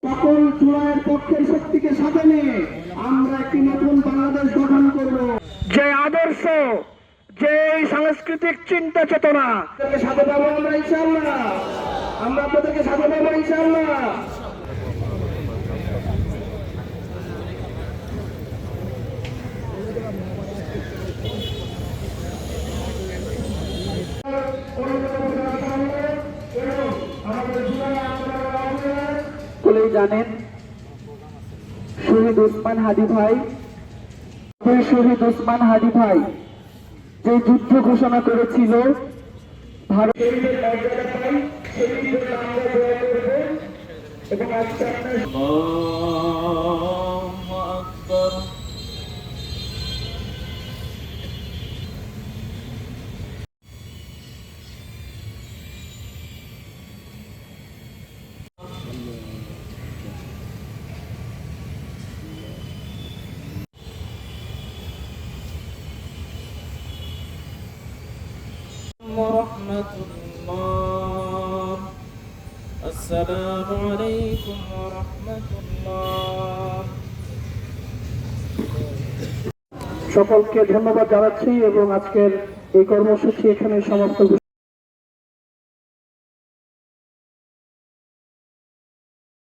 সকল জুলাইয়ের পক্ষের শক্তিকে সাথে নিয়ে আমরা একটি নতুন বাংলাদেশ গঠন করব। যে আদর্শ, যে সাংস্কৃতিক চিন্তা চেতনা সাথে পাবো আমরা ইনশাআল্লাহ। আমরা আপনাদেরকে সাথে পাবো ইনশাআল্লাহ। সকলেই জানেন শহীদ ওসমান হাদি ভাই, শহীদ ওসমান হাদি ভাই যে যুদ্ধ ঘোষণা করেছিল ভারতের মর্যাদা পাই, সেই জন্য আমরা দোয়া করব। এবং আজকে আপনার ورحمة الله السلام عليكم ورحمة الله। সকলকে ধন্যবাদ জানাচ্ছি এবং আজকের এই কর্মসূচি এখানে সমাপ্ত।